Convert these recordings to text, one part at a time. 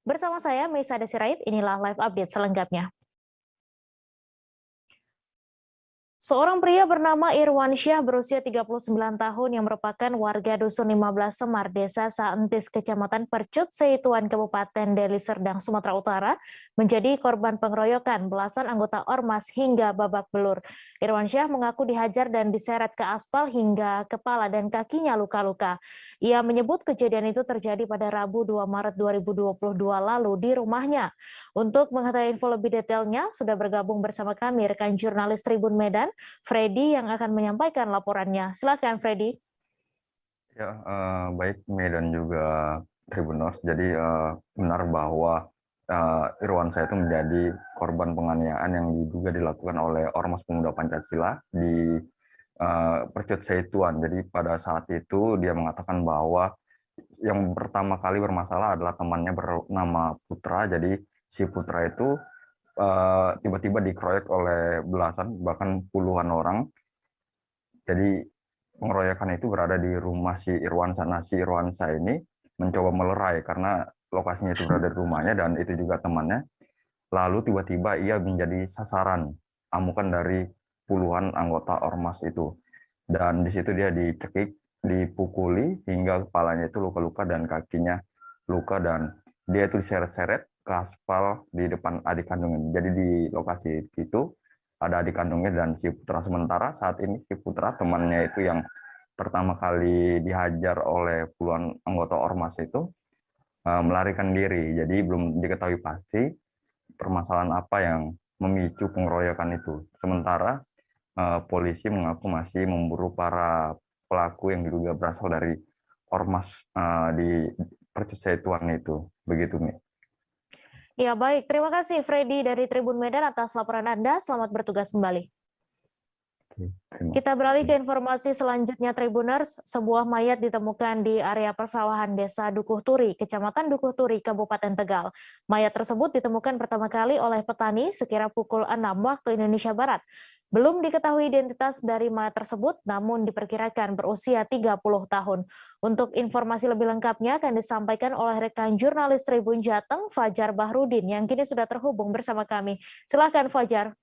Bersama saya, Meisa Desirait, inilah live update selengkapnya. Seorang pria bernama Irwansyah berusia 39 tahun yang merupakan warga Dusun 15 Semar, Desa Saentis, Kecamatan Percut, Seituan, Kabupaten Deli Serdang, Sumatera Utara, menjadi korban pengeroyokan belasan anggota ormas hingga babak belur. Irwansyah mengaku dihajar dan diseret ke aspal hingga kepala dan kakinya luka-luka. Ia menyebut kejadian itu terjadi pada Rabu 2 Maret 2022 lalu di rumahnya. Untuk mengetahui info lebih detailnya, sudah bergabung bersama kami rekan jurnalis Tribun Medan, Freddy yang akan menyampaikan laporannya. Silakan, Freddy. Ya, baik Medan juga Tribuners. Jadi benar bahwa Irwansyah itu menjadi korban penganiayaan yang diduga dilakukan oleh Ormas Pemuda Pancasila di Percut Seituan. Jadi pada saat itu dia mengatakan bahwa yang pertama kali bermasalah adalah temannya bernama Putra. Jadi si Putra itu tiba-tiba dikeroyok oleh belasan bahkan puluhan orang. Jadi pengeroyokan itu berada di rumah si Irwansyah. Nah, si Irwansyah ini mencoba melerai karena lokasinya itu berada di rumahnya dan itu juga temannya. Lalu tiba-tiba ia menjadi sasaran amukan dari puluhan anggota ormas itu. Dan di situ dia dicekik, dipukuli hingga kepalanya itu luka-luka dan kakinya luka dan dia itu diseret-seret ke aspal di depan adik kandungnya. Jadi di lokasi itu ada adik kandungnya dan si Putra. Sementara saat ini si Putra temannya itu yang pertama kali dihajar oleh puluhan anggota ormas itu melarikan diri. Jadi belum diketahui pasti permasalahan apa yang memicu pengeroyokan itu. Sementara polisi mengaku masih memburu para pelaku yang diduga berasal dari ormas di percetahuan itu. Begitu, Mi. Ya, baik. Terima kasih, Freddy dari Tribun Medan atas laporan Anda. Selamat bertugas kembali. Kita beralih ke informasi selanjutnya, Tribuners. Sebuah mayat ditemukan di area persawahan Desa Dukuh Turi, Kecamatan Dukuh Turi, Kabupaten Tegal. Mayat tersebut ditemukan pertama kali oleh petani sekira pukul 6 waktu Indonesia Barat. Belum diketahui identitas dari mayat tersebut, namun diperkirakan berusia 30 tahun. Untuk informasi lebih lengkapnya akan disampaikan oleh rekan jurnalis Tribun Jateng, Fajar Bahrudin, yang kini sudah terhubung bersama kami. Silakan, Fajar.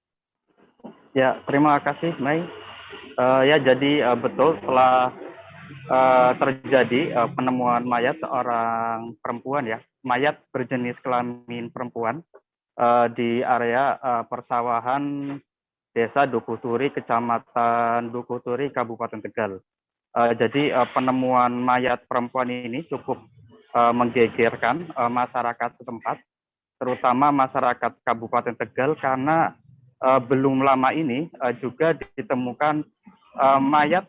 Ya, terima kasih, Mei. Ya, jadi betul telah terjadi penemuan mayat seorang perempuan ya, mayat berjenis kelamin perempuan di area persawahan Desa Dukuh Turi, Kecamatan Dukuh Turi, Kabupaten Tegal. Jadi penemuan mayat perempuan ini cukup menggegerkan masyarakat setempat, terutama masyarakat Kabupaten Tegal karena belum lama ini juga ditemukan mayat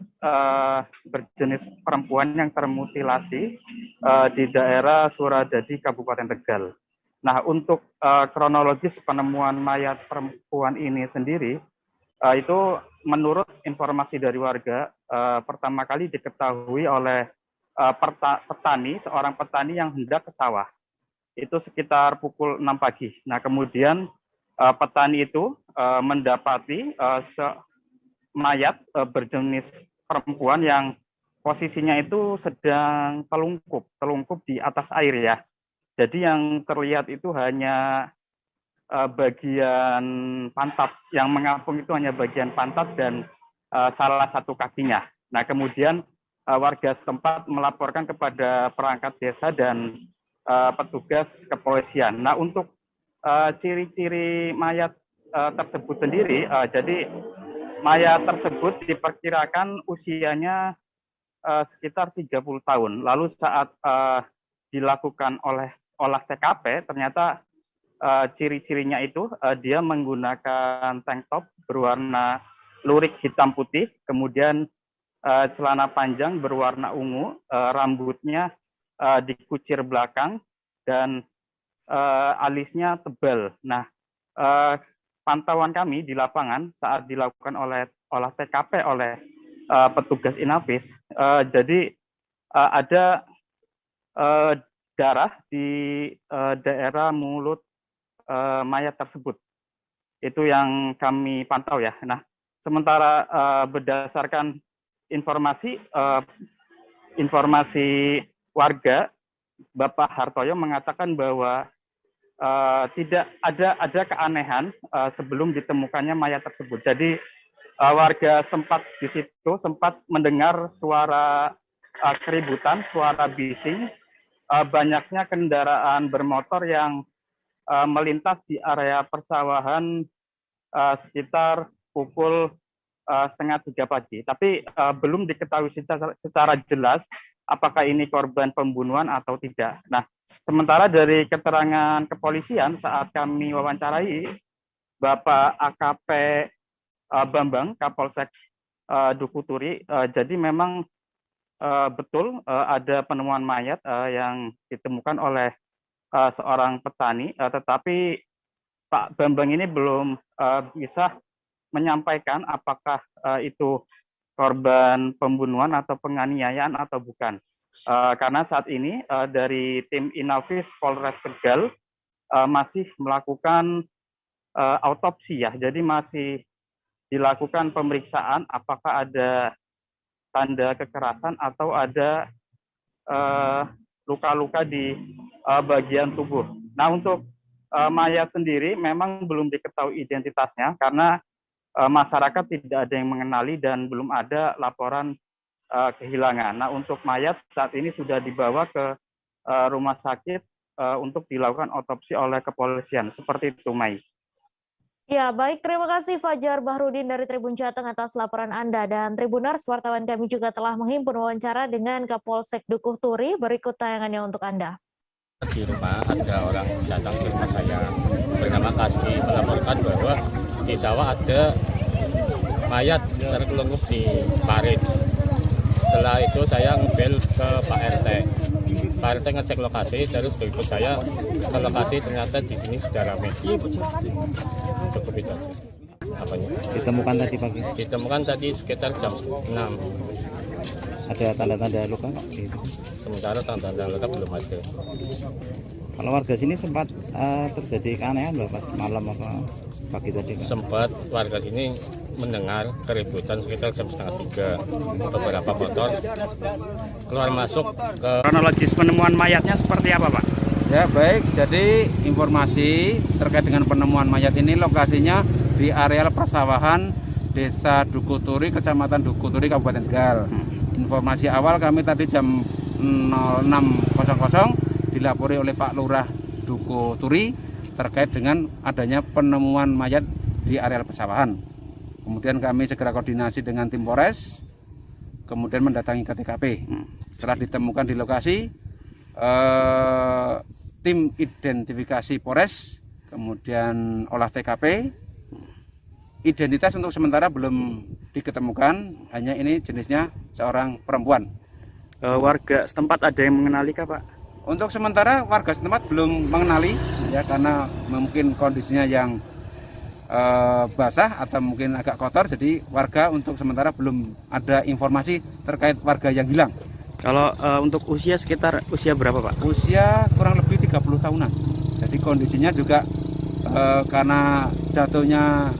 berjenis perempuan yang termutilasi di daerah Suradadi, Kabupaten Tegal. Nah, untuk kronologis penemuan mayat perempuan ini sendiri, itu menurut informasi dari warga, pertama kali diketahui oleh petani, seorang petani yang hendak ke sawah. Itu sekitar pukul 6 pagi. Nah, kemudian petani itu mendapati mayat berjenis perempuan yang posisinya itu sedang telungkup di atas air ya. Jadi yang terlihat itu hanya bagian pantat, yang mengapung itu hanya bagian pantat dan salah satu kakinya. Nah, kemudian warga setempat melaporkan kepada perangkat desa dan petugas kepolisian. Nah, untuk ciri-ciri mayat tersebut sendiri, jadi mayat tersebut diperkirakan usianya sekitar 30 tahun. Lalu saat dilakukan oleh olah TKP, ternyata ciri-cirinya itu dia menggunakan tank top berwarna lurik hitam putih, kemudian celana panjang berwarna ungu, rambutnya dikucir belakang, dan alisnya tebal. Nah, pantauan kami di lapangan saat dilakukan oleh olah TKP oleh petugas Inafis, jadi ada darah di daerah mulut mayat tersebut. Itu yang kami pantau ya. Nah, sementara berdasarkan informasi warga, Bapak Hartoyo mengatakan bahwa tidak ada keanehan sebelum ditemukannya mayat tersebut. Jadi warga setempat di situ sempat mendengar suara keributan, suara bising, banyaknya kendaraan bermotor yang melintas di area persawahan sekitar pukul setengah 3 pagi. Tapi belum diketahui secara jelas apakah ini korban pembunuhan atau tidak. Nah, sementara dari keterangan kepolisian saat kami wawancarai Bapak AKP Bambang, Kapolsek Dukuturi, jadi memang betul ada penemuan mayat yang ditemukan oleh seorang petani, tetapi Pak Bambang ini belum bisa menyampaikan apakah itu korban pembunuhan atau penganiayaan atau bukan. Karena saat ini dari tim Inafis Polres Tegal masih melakukan autopsi ya, jadi masih dilakukan pemeriksaan apakah ada tanda kekerasan atau ada luka-luka di bagian tubuh. Nah, untuk mayat sendiri memang belum diketahui identitasnya karena masyarakat tidak ada yang mengenali dan belum ada laporan kehilangan. Nah, untuk mayat saat ini sudah dibawa ke rumah sakit untuk dilakukan otopsi oleh kepolisian. Seperti itu, Mai. Ya, baik. Terima kasih Fajar Bahrudin dari Tribun Jateng atas laporan Anda. Dan Tribuners, wartawan kami juga telah menghimpun wawancara dengan Kapolsek Dukuh Turi. Berikut tayangannya untuk Anda. Di rumah ada orang datang ke rumah saya bernama Kasih melaporkan bahwa di sawah ada mayat terkelungkup di parit. Setelah itu saya ngebel ke Pak RT. Pak RT ngecek lokasi, terus berikut saya ke lokasi, ternyata di sini sudah ramai. Cukup itu. Apanya? Ditemukan tadi pagi. Ditemukan tadi sekitar jam 6. Ada tanda-tanda luka nggak? Sementara tanda-tanda luka belum ada. Kalau warga sini sempat terjadi keanehan nggak pas malam apa pagi tadi? Sempat warga sini mendengar keributan sekitar jam 2:30. Beberapa motor keluar masuk ke. Kronologis penemuan mayatnya seperti apa, Pak? Ya, baik. Jadi informasi terkait dengan penemuan mayat ini lokasinya di areal persawahan Desa Dukuturi, Kecamatan Dukuturi, Kabupaten Tegal. Informasi awal kami tadi jam 06.00 dilapori oleh Pak Lurah Dukuturi terkait dengan adanya penemuan mayat di areal persawahan. Kemudian kami segera koordinasi dengan tim Polres, kemudian mendatangi ke TKP. Setelah ditemukan di lokasi, tim identifikasi Polres, kemudian olah TKP. Identitas untuk sementara belum diketemukan, hanya ini jenisnya seorang perempuan. Warga setempat ada yang mengenali kah, Pak? Untuk sementara warga setempat belum mengenali, ya karena mungkin kondisinya yang basah atau mungkin agak kotor, jadi warga untuk sementara belum ada informasi terkait warga yang hilang. Kalau untuk usia sekitar usia berapa, Pak? Usia kurang lebih 30 tahunan. Jadi kondisinya juga karena jatuhnya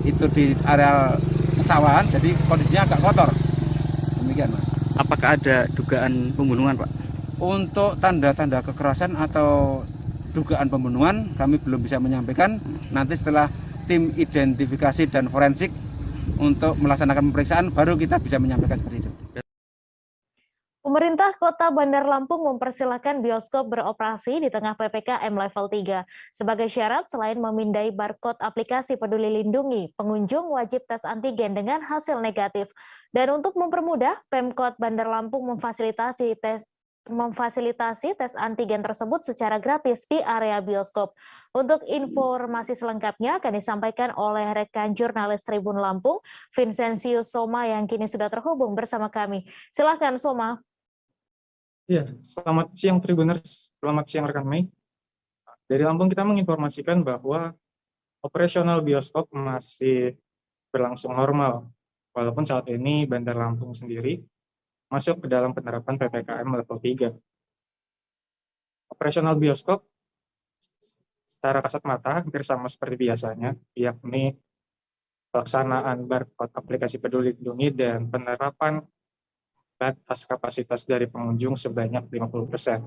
itu di areal pesawahan, jadi kondisinya agak kotor. Demikian, Mas. Apakah ada dugaan pembunuhan, Pak? Untuk tanda-tanda kekerasan atau dugaan pembunuhan kami belum bisa menyampaikan. Nanti setelah tim identifikasi dan forensik untuk melaksanakan pemeriksaan baru kita bisa menyampaikan seperti itu. Pemerintah Kota Bandar Lampung mempersilahkan bioskop beroperasi di tengah PPKM level 3. Sebagai syarat, selain memindai barcode aplikasi Peduli Lindungi, pengunjung wajib tes antigen dengan hasil negatif. Dan untuk mempermudah, Pemkot Bandar Lampung memfasilitasi tes antigen tersebut secara gratis di area bioskop. Untuk informasi selengkapnya akan disampaikan oleh rekan jurnalis Tribun Lampung, Vincenzius Soma yang kini sudah terhubung bersama kami. Silakan Soma. Ya, selamat siang Tribuners, selamat siang rekan Mei. Dari Lampung kita menginformasikan bahwa operasional bioskop masih berlangsung normal, walaupun saat ini Bandar Lampung sendiri masuk ke dalam penerapan PPKM level 3. Operasional bioskop secara kasat mata hampir sama seperti biasanya, yakni pelaksanaan barcode aplikasi Peduli Lindungi dan penerapan batas kapasitas dari pengunjung sebanyak 50%.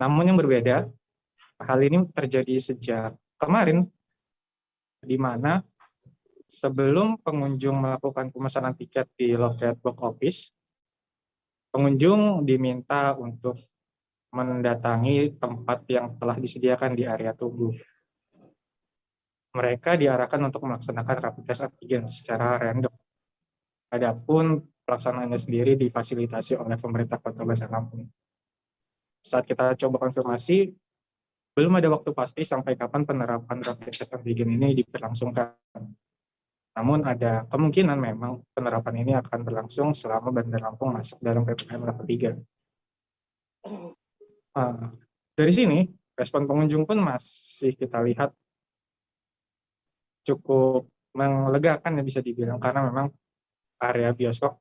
Namun yang berbeda, Hal ini terjadi sejak kemarin, di mana sebelum pengunjung melakukan pemesanan tiket di loket box office, pengunjung diminta untuk mendatangi tempat yang telah disediakan di area tugu. Mereka diarahkan untuk melaksanakan rapid test antigen secara random. Adapun pelaksanaannya sendiri difasilitasi oleh pemerintah Kota Bandar Lampung. Saat kita coba konfirmasi, belum ada waktu pasti sampai kapan penerapan rapid test antigen ini diberlangsungkan. Namun ada kemungkinan memang penerapan ini akan berlangsung selama Bandar Lampung masuk dalam PPKM level 3. Dari sini, respon pengunjung pun masih kita lihat cukup melegakan ya bisa dibilang, karena memang area bioskop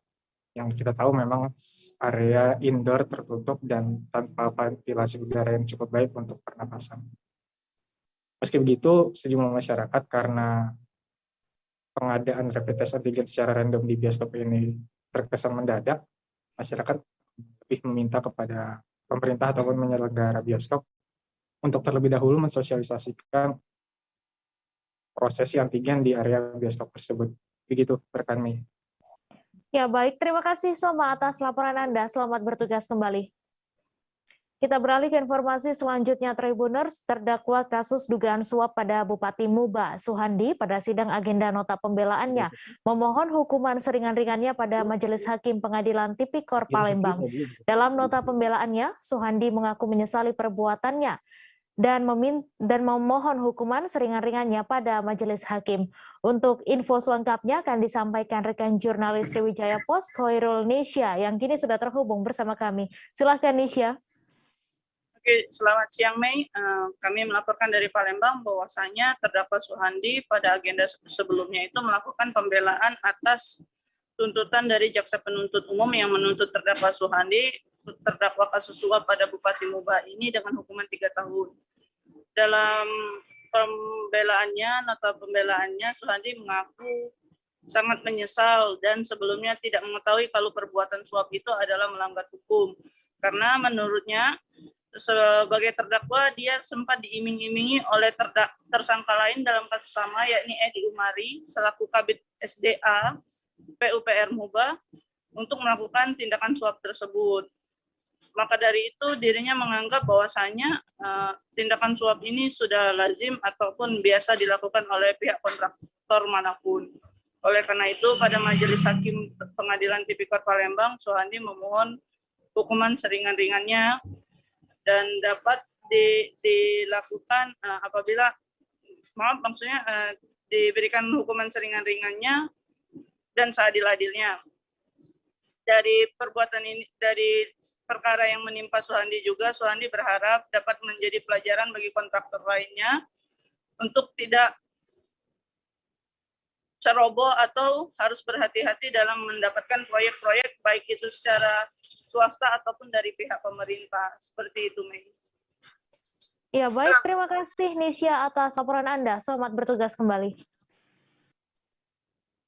yang kita tahu memang area indoor tertutup dan tanpa ventilasi udara yang cukup baik untuk pernapasan. Meski begitu, sejumlah masyarakat karena pengadaan rapid test antigen secara random di bioskop ini terkesan mendadak, masyarakat lebih meminta kepada pemerintah ataupun penyelenggara bioskop untuk terlebih dahulu mensosialisasikan prosesi antigen di area bioskop tersebut. Begitu rekan Mei. Ya baik, terima kasih Soma atas laporan Anda. Selamat bertugas kembali. Kita beralih ke informasi selanjutnya, Tribuners. Terdakwa kasus dugaan suap pada Bupati Muba, Suhandi, pada sidang agenda nota pembelaannya, memohon hukuman seringan-ringannya pada Majelis Hakim Pengadilan Tipikor Palembang. Dalam nota pembelaannya, Suhandi mengaku menyesali perbuatannya dan memohon hukuman seringan-ringannya pada Majelis Hakim. Untuk info selengkapnya akan disampaikan rekan jurnalis Sriwijaya Post, Khairul Nisya, yang kini sudah terhubung bersama kami. Silahkan Nisya. Oke, selamat siang Mei. Kami melaporkan dari Palembang bahwasanya terdakwa Suhandi pada agenda sebelumnya itu melakukan pembelaan atas tuntutan dari jaksa penuntut umum yang menuntut terdakwa Suhandi, terdakwa kasus suap pada Bupati Muba ini dengan hukuman 3 tahun. Dalam pembelaannya, nota pembelaannya, Suhandi mengaku sangat menyesal dan sebelumnya tidak mengetahui kalau perbuatan suap itu adalah melanggar hukum. Karena menurutnya sebagai terdakwa dia sempat diiming-imingi oleh tersangka lain dalam kasus sama, yakni Edi Umari selaku Kabid SDA PUPR Muba untuk melakukan tindakan suap tersebut. Maka dari itu dirinya menganggap bahwasanya tindakan suap ini sudah lazim ataupun biasa dilakukan oleh pihak kontraktor manapun. Oleh karena itu pada Majelis Hakim Pengadilan Tipikor Palembang, Suhandi memohon hukuman seringan-ringannya dan dapat dilakukan apabila diberikan hukuman seringan-ringannya dan seadil-adilnya. Dari perbuatan ini, dari perkara yang menimpa Suhandi juga, Suhandi berharap dapat menjadi pelajaran bagi kontraktor lainnya untuk tidak ceroboh atau harus berhati-hati dalam mendapatkan proyek-proyek baik itu secara swasta ataupun dari pihak pemerintah. Seperti itu, Mei. Ya baik, terima kasih Nisya atas laporan Anda. Selamat bertugas kembali.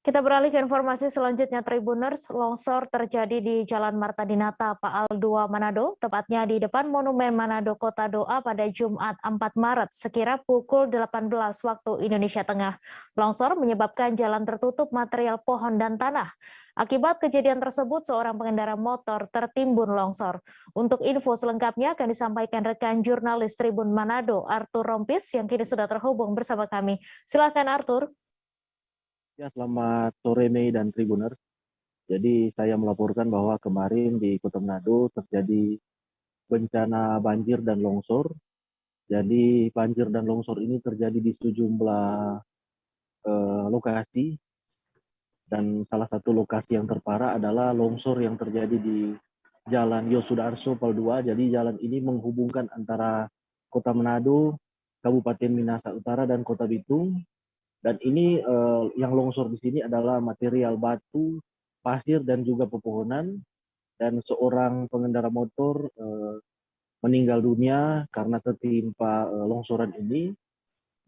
Kita beralih ke informasi selanjutnya, Tribuners. Longsor terjadi di Jalan Marta Dinata, Paal 2, Manado, tepatnya di depan Monumen Manado Kota Doa pada Jumat 4 Maret, sekira pukul 18 waktu Indonesia Tengah. Longsor menyebabkan jalan tertutup material pohon dan tanah. Akibat kejadian tersebut, seorang pengendara motor tertimbun longsor. Untuk info selengkapnya akan disampaikan rekan jurnalis Tribun Manado, Arthur Rompis, yang kini sudah terhubung bersama kami. Silakan Arthur. Ya, selamat sore Mei dan Tribuners. Jadi saya melaporkan bahwa kemarin di Kota Manado terjadi bencana banjir dan longsor. Jadi banjir dan longsor ini terjadi di sejumlah lokasi. Dan salah satu lokasi yang terparah adalah longsor yang terjadi di Jalan Yosudarso Pal 2. Jadi jalan ini menghubungkan antara Kota Manado, Kabupaten Minahasa Utara dan Kota Bitung. Dan ini yang longsor di sini adalah material batu, pasir, dan juga pepohonan. Dan seorang pengendara motor meninggal dunia karena tertimpa longsoran ini.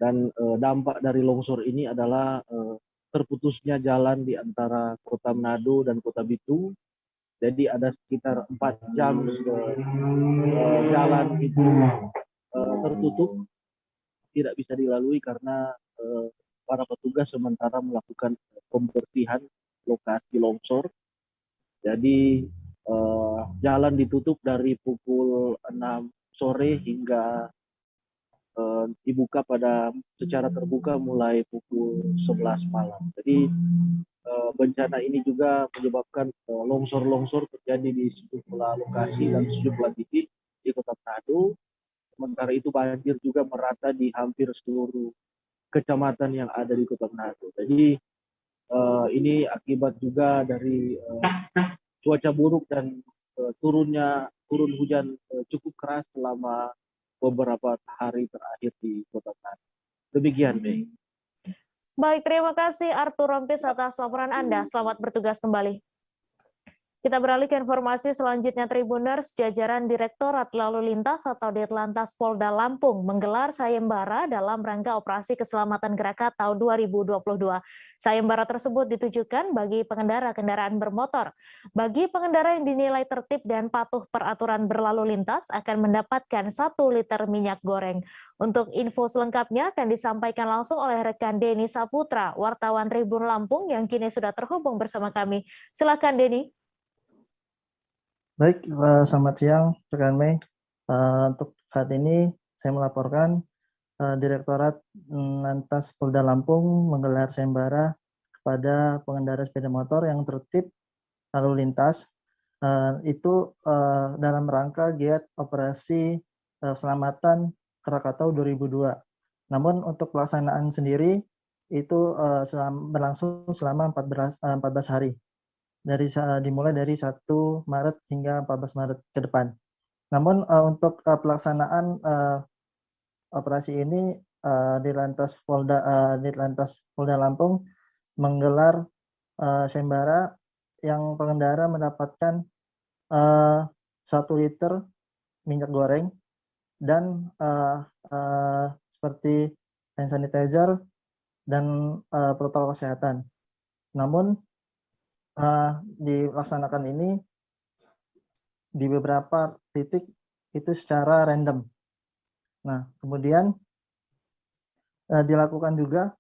Dan dampak dari longsor ini adalah terputusnya jalan di antara Kota Manado dan Kota Bitung. Jadi ada sekitar 4 jam jalan itu tertutup, tidak bisa dilalui karena para petugas sementara melakukan pembersihan lokasi longsor. Jadi jalan ditutup dari pukul 6 sore hingga dibuka secara terbuka mulai pukul 11 malam. Jadi bencana ini juga menyebabkan longsor-longsor terjadi di sejumlah lokasi dan sejumlah titik di Kota Manado. Sementara itu banjir juga merata di hampir seluruh kecamatan yang ada di Kota Manado. Jadi ini akibat juga dari cuaca buruk dan turun hujan cukup keras selama beberapa hari terakhir di Kota Manado. Demikian, Mei. Baik, terima kasih Arthur Rompis atas laporan Anda. Selamat bertugas kembali. Kita beralih ke informasi selanjutnya, Tribuners. Jajaran Direktorat Lalu Lintas atau Ditlantas Polda Lampung menggelar sayembara dalam rangka Operasi Keselamatan Gerakan tahun 2022. Sayembara tersebut ditujukan bagi pengendara kendaraan bermotor. Bagi pengendara yang dinilai tertib dan patuh peraturan berlalu lintas akan mendapatkan 1 liter minyak goreng. Untuk info selengkapnya akan disampaikan langsung oleh rekan Denny Saputra, wartawan Tribun Lampung yang kini sudah terhubung bersama kami. Silakan Denny. Baik, selamat siang rekan Mei. Untuk saat ini saya melaporkan Direktorat Lantas Polda Lampung menggelar sayembara kepada pengendara sepeda motor yang tertib lalu lintas. Itu dalam rangka giat operasi Keselamatan Krakatau 2002. Namun untuk pelaksanaan sendiri itu berlangsung selama 14 hari. Dimulai dari 1 Maret hingga 14 Maret ke depan. Namun untuk pelaksanaan operasi ini Ditlantas Polda Lampung menggelar sayembara yang pengendara mendapatkan 1 liter minyak goreng dan seperti hand sanitizer dan protokol kesehatan. Namun dilaksanakan ini di beberapa titik itu secara random. Nah, kemudian dilakukan juga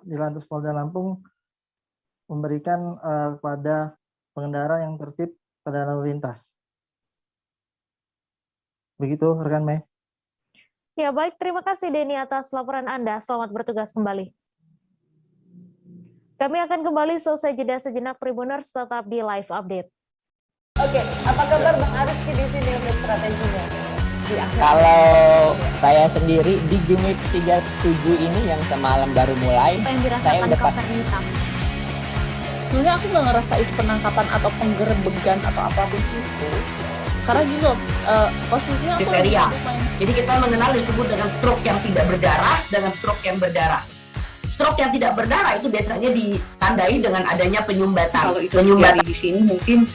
di Lantas Polda Lampung memberikan kepada pengendara yang tertib pada lalu lintas. Begitu, rekan Mei. Ya, baik. Terima kasih, Denny, atas laporan Anda. Selamat bertugas kembali. Kami akan kembali selesai jeda sejenak, Tribuners, tetap di live update. Oke, apa kabar Bang Aris di sini untuk strateginya? Kalau saya sendiri di Gimik 37 ini yang semalam baru mulai, saya udah hitam. Sebenarnya aku nggak ngerasa itu penangkapan atau penggerebegan atau apapun itu. Karena gitu, posisinya aku kriteria. Jadi kita mengenal disebut dengan stroke yang tidak berdarah dengan stroke yang berdarah. Stroke yang tidak berdarah itu biasanya ditandai dengan adanya penyumbatan. Kalau itu terjadi di sini mungkin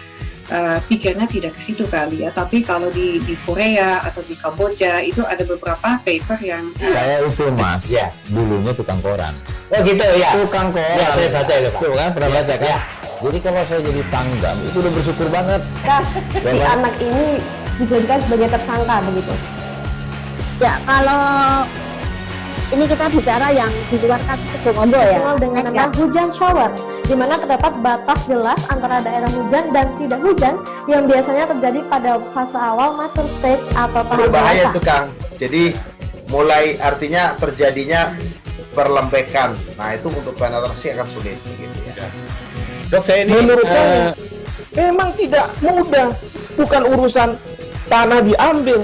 pikirnya tidak ke situ kali ya. Tapi kalau di Korea atau di Kamboja itu ada beberapa paper yang saya itu Mas, ya, dulunya tukang koran. Oh gitu ya. Tukang koran. Ya, saya baca itu Pak. Tuh kan pernah baca kan? Ya. Jadi kalau saya jadi tanggam itu udah bersyukur banget. Si anak ini dijadikan sebagai tersangka begitu. Ya, kalau ini kita bicara yang di luar kasus Sukomondo ya. Dengan nama hujan shower, di mana terdapat batas jelas antara daerah hujan dan tidak hujan yang biasanya terjadi pada fase awal mature stage atau tahap berbahaya itu Kang. Jadi mulai artinya terjadinya perlembekan. Nah itu untuk penetrasi akan sulit gitu ya. Dok, saya ini menurut saya memang tidak mudah, bukan urusan tanah diambil.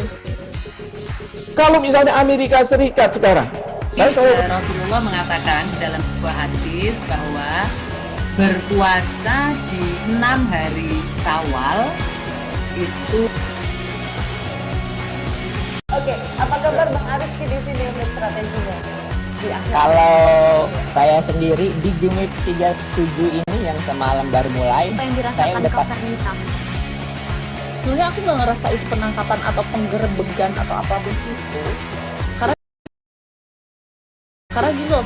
Kalau misalnya Amerika Serikat sekarang, Rasulullah mengatakan dalam sebuah hadis bahwa berpuasa di 6 hari Syawal itu. Oke, apa kabar Bang Aris di sini untuk strateginya? Kalau saya sendiri di Gimik 37 ini yang semalam baru mulai, saya udah hitam. Sebenarnya aku nggak ngerasa itu penangkapan atau penggerebegan atau apapun itu. Karena gitu,